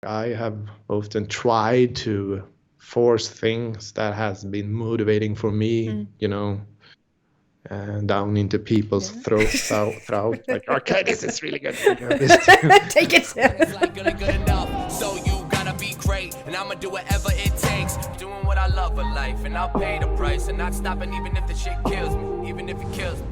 I have often tried to force things that has been motivating for me, down into people's throat. Like, okay, this is really good. Take it. It's like good enough, so you gotta be great, and I'ma do whatever it takes. Doing what I love in life, and I'll pay the price, and not stopping even if the shit kills me, even if it kills me.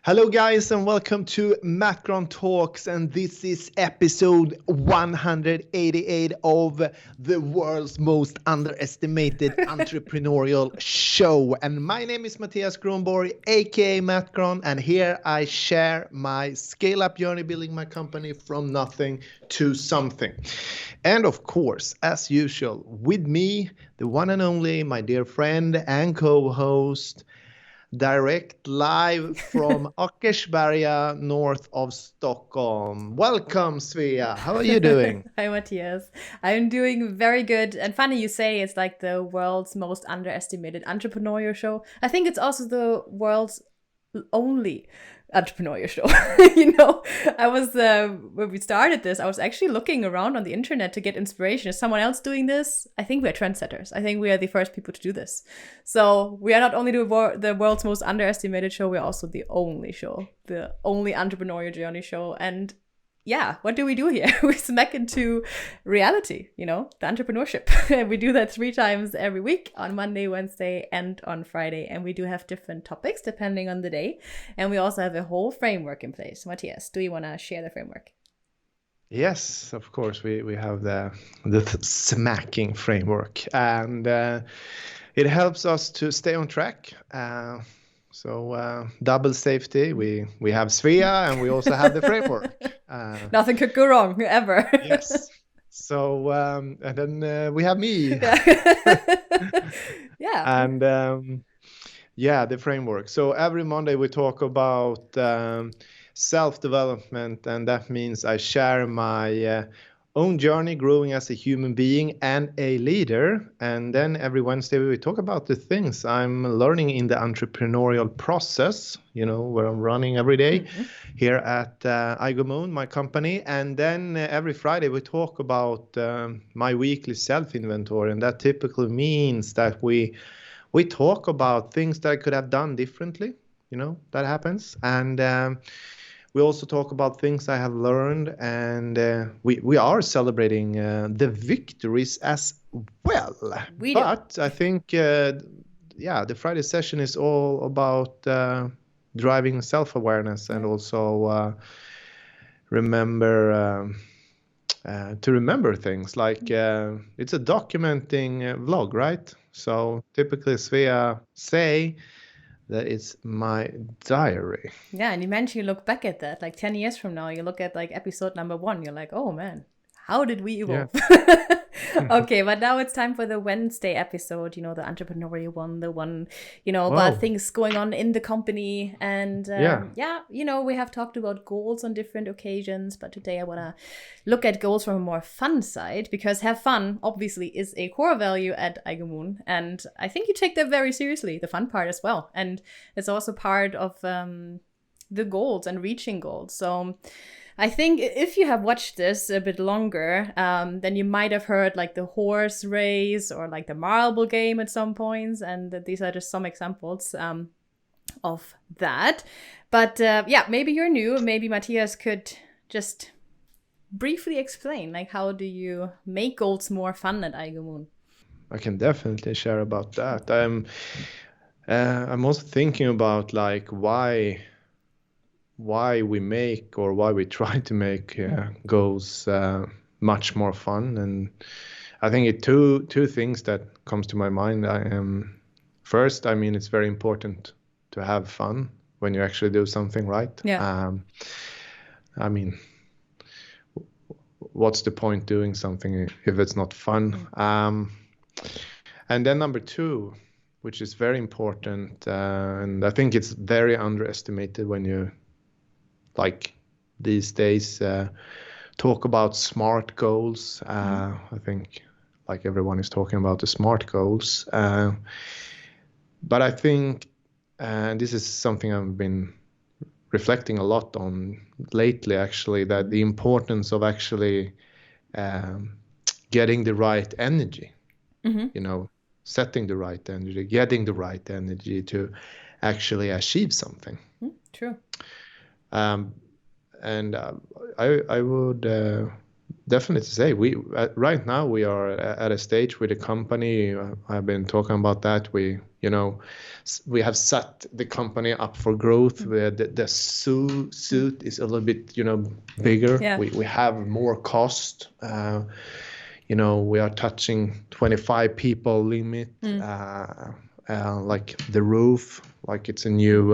Hello guys and welcome to MattGron Talks, and this is episode 188 of the world's most underestimated entrepreneurial show. And my name is Mattias Gronborg, aka MattGron, and here I share my scale-up journey building my company from nothing to something. And of course, as usual, with me, the one and only, my dear friend and co-host, direct live from Åkersberga, north of Stockholm. Welcome, Svea. How are you doing? Hi, Mattias. I'm doing very good. And funny you say it's like the world's most underestimated entrepreneurial show. I think it's also the world's only entrepreneurial show. I was when we started this, I was actually looking around on the internet to get inspiration. Is someone else doing this? I think we are trendsetters. I think we are the first people to do this. So we are not only the world's most underestimated show, we're also the only show, the only entrepreneurial journey show. And yeah, what do we do here? We smack into reality, the entrepreneurship. We do that 3 times every week, on Monday, Wednesday, and on Friday. And we do have different topics depending on the day. And we also have a whole framework in place. Mattias, do you want to share the framework? Yes, of course. We have the smacking framework. And it helps us to stay on track. So double safety, we have Svea and we also have the framework. Nothing could go wrong, ever. Yes. So, and then we have me. Yeah. And the framework. So every Monday we talk about self-development, and that means I share my own journey growing as a human being and a leader. And then every Wednesday we talk about the things I'm learning in the entrepreneurial process, where I'm running every day here at iGoMoon, my company. And then every Friday we talk about my weekly self-inventory. And that typically means that we talk about things that I could have done differently, that happens. And we also talk about things I have learned, and we are celebrating the victories as well. But I think, the Friday session is all about driving self-awareness and also remember things. Like it's a documenting vlog, right? So typically, Svea say that it's my diary. Yeah, and you mentioned you look back at that, like 10 years from now, you look at like episode number 1, you're like, oh man, how did we evolve? Yeah. Okay, but now it's time for the Wednesday episode, the entrepreneurial one, the one, about things going on in the company. And we have talked about goals on different occasions, but today I want to look at goals from a more fun side, because have fun obviously is a core value at iGoMoon. And I think you take that very seriously, the fun part as well. And it's also part of the goals and reaching goals. So I think if you have watched this a bit longer, then you might have heard like the horse race or like the marble game at some points. And these are just some examples of that. But maybe you're new. Maybe Mattias could just briefly explain, like, how do you make goals more fun at iGoMoon? I can definitely share about that. I'm also thinking about like why we make or why we try to make goals much more fun. And I think two things that comes to my mind. First, I mean, it's very important to have fun when you actually do something right. Yeah. I mean, what's the point doing something if it's not fun? And then number two, which is very important, and I think it's very underestimated when you, like these days, talk about SMART goals. I think like everyone is talking about the SMART goals. But I think, and this is something I've been reflecting a lot on lately, actually, that the importance of actually getting the right energy, setting the right energy, getting the right energy to actually achieve something. True. And I would definitely say right now we are at a stage with the company. I've been talking about that. We have set the company up for growth. Where the suit is a little bit bigger. Yeah. We have more cost. We are touching 25 people limit. Like the roof, like it's a new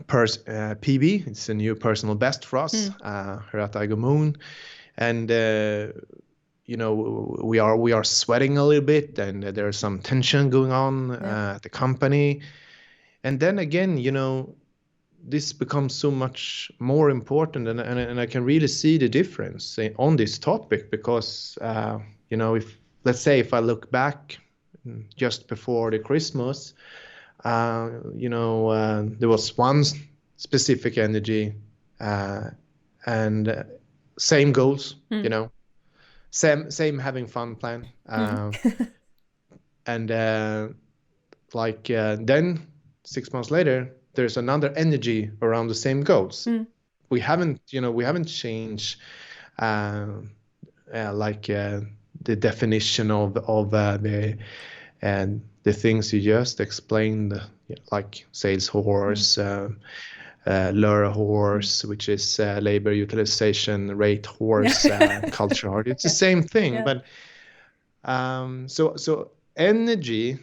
PB. It's a new personal best for us here at iGoMoon, and we are sweating a little bit, and there's some tension going on at the company. And then again, this becomes so much more important, and I can really see the difference on this topic because if I look back just before the Christmas. There was one specific energy and same goals, same having fun plan. And then 6 months later, there's another energy around the same goals. We haven't changed the definition of the things you just explained, like sales horse, lure horse, which is labor utilization rate horse, culture horse. It's the same thing, but so energy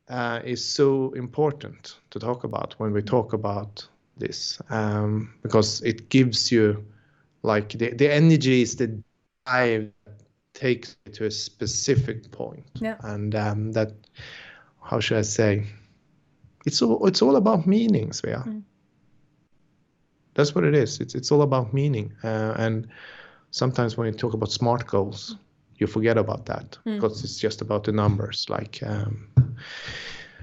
is so important to talk about when we talk about this, because it gives you like the energy is the drive takes you to a specific point, and that. How should I say? It's all about meaning, Svea. That's what it is. It's all about meaning. And sometimes when you talk about SMART goals, you forget about that because it's just about the numbers. Like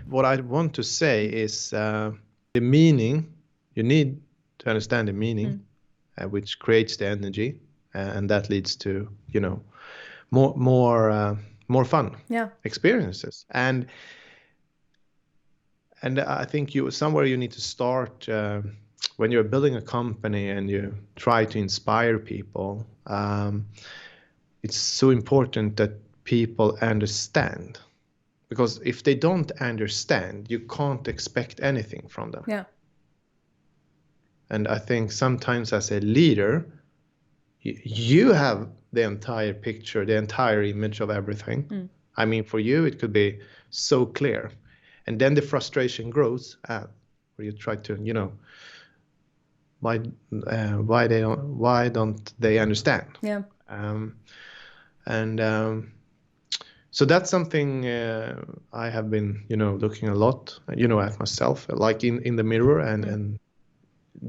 what I want to say is the meaning. You need to understand the meaning, which creates the energy, and that leads to more fun experiences. And I think somewhere you need to start when you're building a company and you try to inspire people. It's so important that people understand, because if they don't understand, you can't expect anything from them. Yeah. And I think sometimes as a leader, you have the entire picture, the entire image of everything. I mean, for you, it could be so clear. And then the frustration grows where you try to, why don't they understand? Yeah. So that's something I have been, looking a lot, at myself, like in the mirror and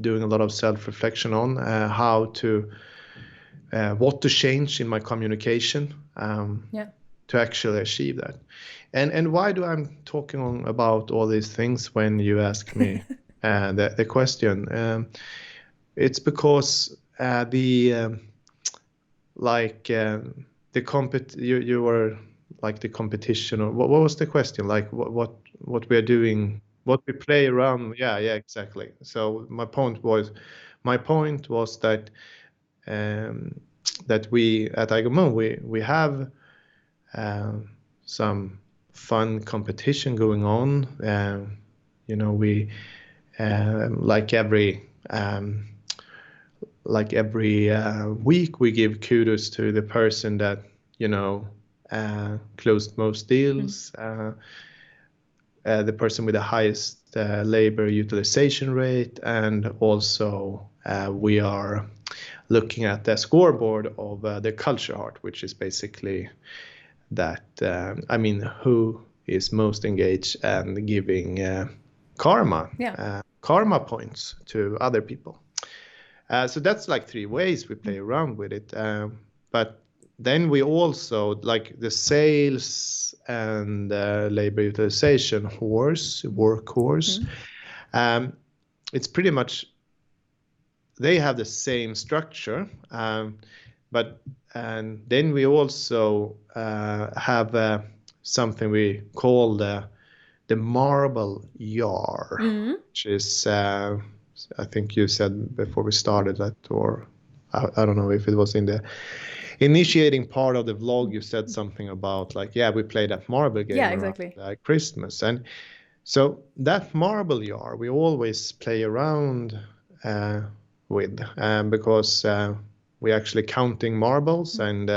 doing a lot of self-reflection on how to, what to change in my communication to actually achieve that. And why do I'm talking about all these things when you ask me the question? It's because you were like the competition, or what was the question? Like what we are doing, what we play around. Yeah, exactly. So my point was my point was that that we at iGoMoon we have some fun competition going on. We like every week we give kudos to the person that closed most deals, the person with the highest labor utilization rate, and also we are looking at the scoreboard of the culture heart, which is basically that who is most engaged and giving karma points to other people. So that's like 3 ways we play around with it. But then we also like the sales and labor utilization workhorse. It's pretty much, they have the same structure, but then we also have something we call the marble yar, which is I think you said before we started that, or I don't know if it was in the initiating part of the vlog, you said something about like, we played that marble game exactly. around Christmas. And so that marble yar we always play around with, because we're actually counting marbles, and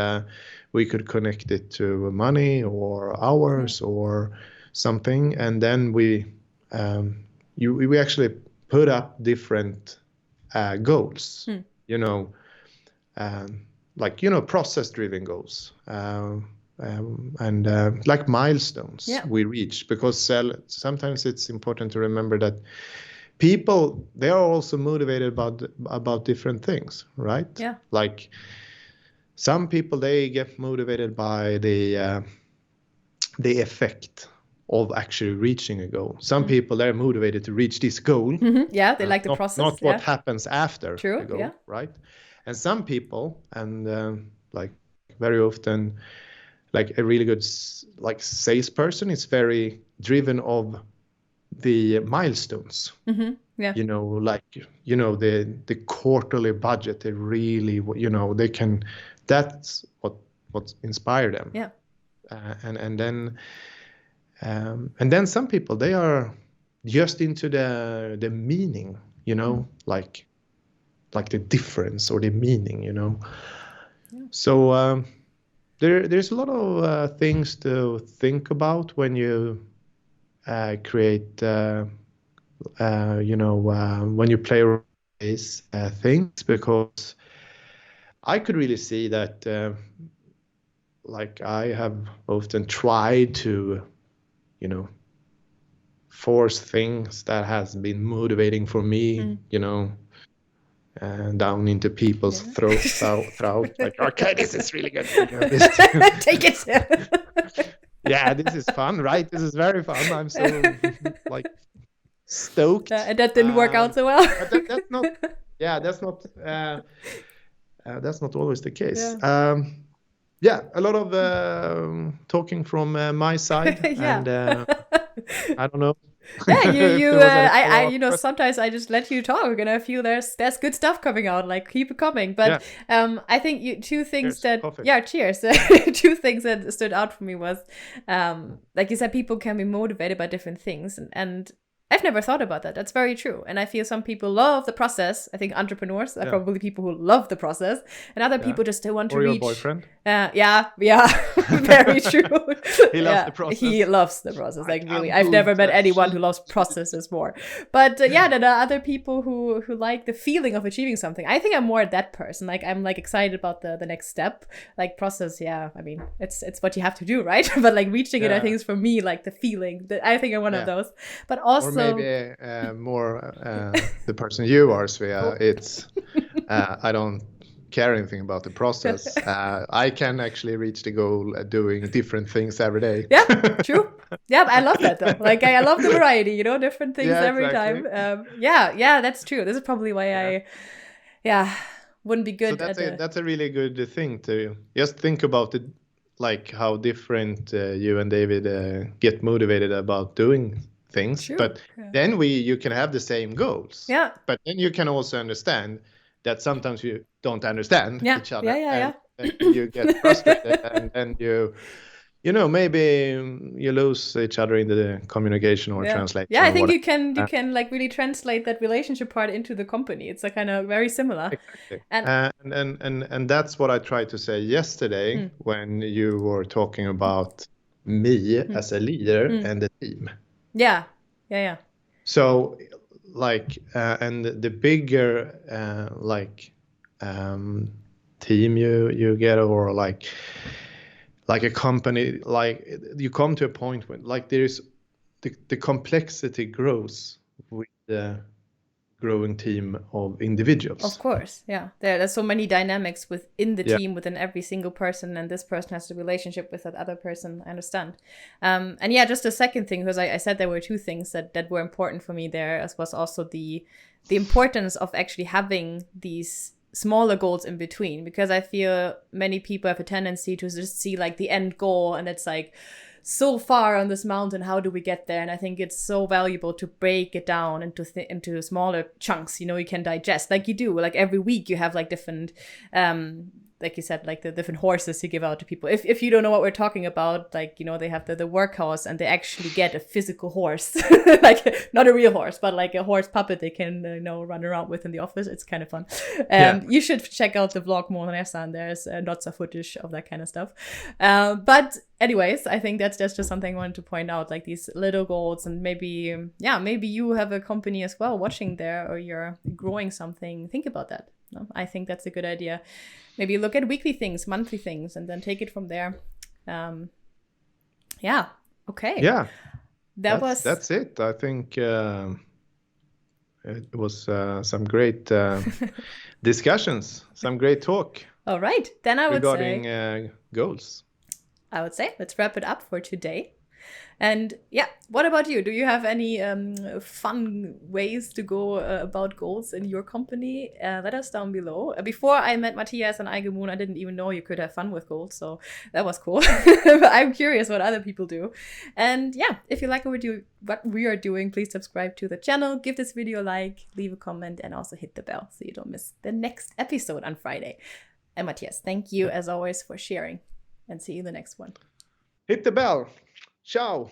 we could connect it to money or hours or something. And then we actually put up different goals, process-driven goals, and like milestones we reach. Because sometimes it's important to remember that people, they are also motivated about different things, right? Yeah. Like some people, they get motivated by the effect of actually reaching a goal. Some people, they're motivated to reach this goal. Yeah, they like the process. Not what happens after the goal, yeah. right? And some people, and like very often, like a really good salesperson is very driven of the milestones. Yeah. The quarterly budget. They really, they can. That's what inspired them. Yeah. And then some people, they are just into the meaning, like the difference or the meaning, Yeah. So there's a lot of things to think about when you create, when you play these things, because I could really see that, I have often tried to, force things that has been motivating for me, and down into people's throat. Like, okay, this is really good. Take it. Yeah, this is fun, right? This is very fun. I'm so stoked. And that didn't work out so well. But that's not. Yeah, that's not always the case. Yeah. A lot of talking from my side, and I don't know. Yeah, sometimes I just let you talk, and I feel there's good stuff coming out. Like, keep it coming. But I think two things cheers. Two things that stood out for me was, like you said, people can be motivated by different things, and I've never thought about that. That's very true. And I feel some people love the process. I think entrepreneurs are probably people who love the process, and other people just want to reach. Or your boyfriend. Yeah, very true. He loves the process. He loves the process. Like, really, I've never met anyone who loves processes more. But then there are other people who like the feeling of achieving something. I think I'm more that person. Like, I'm like excited about the next step. Like, process, I mean, it's what you have to do, right? But like reaching it, I think is for me like the feeling. I think I'm one of those. But also. Or maybe more the person you are, Svea. It's I don't care anything about the process. I can actually reach the goal doing different things every day. Yeah, true. Yeah, I love that though. Like, I love the variety, different things every time. That's true. This is probably why I wouldn't be good. So that's a really good thing to just think about it, like how different you and David get motivated about doing things. True. But then you can have the same goals. Yeah. But then you can also understand that sometimes you don't understand each other. And you get frustrated, and then maybe you lose each other in the communication or translation. Yeah, I think you can like really translate that relationship part into the company. It's like kind of very similar. Exactly. And that's what I tried to say yesterday when you were talking about me as a leader and the team. Yeah. So like and the bigger team you get, or like a company, like you come to a point when like there's the complexity grows with the growing team of individuals. Of course, yeah. There's so many dynamics within the team, within every single person, and this person has a relationship with that other person. I understand. And yeah, just a second thing, because I said there were two things that were important for me there, as was also the importance of actually having these smaller goals in between, because I feel many people have a tendency to just see like the end goal, and it's like so far on this mountain, how do we get there? And I think it's so valuable to break it down into smaller chunks, you can digest, like you do, like every week you have like different like you said, like the different horses you give out to people. If you don't know what we're talking about, like, they have the workhouse, and they actually get a physical horse, like not a real horse, but like a horse puppet they can, run around with in the office. It's kind of fun. You should check out the vlog more than and there's lots of footage of that kind of stuff. But anyways, I think that's just something I wanted to point out, like these little goals, and maybe you have a company as well watching there, or you're growing something. Think about that. No, I think that's a good idea. Maybe look at weekly things, monthly things, and then take it from there. Yeah. Okay. Yeah. That's it. I think it was some great discussions, some great talk. All right. Then I would regarding goals. I would say let's wrap it up for today. And yeah, what about you? Do you have any fun ways to go about goals in your company? Let us down below. Before I met Mattias and iGoMoon, I didn't even know you could have fun with goals, so that was cool. But I'm curious what other people do. And yeah, if you like what we are doing, please subscribe to the channel, give this video a like, leave a comment, and also hit the bell so you don't miss the next episode on Friday. And Mattias, thank you as always for sharing, and see you in the next one. Hit the bell. Ciao.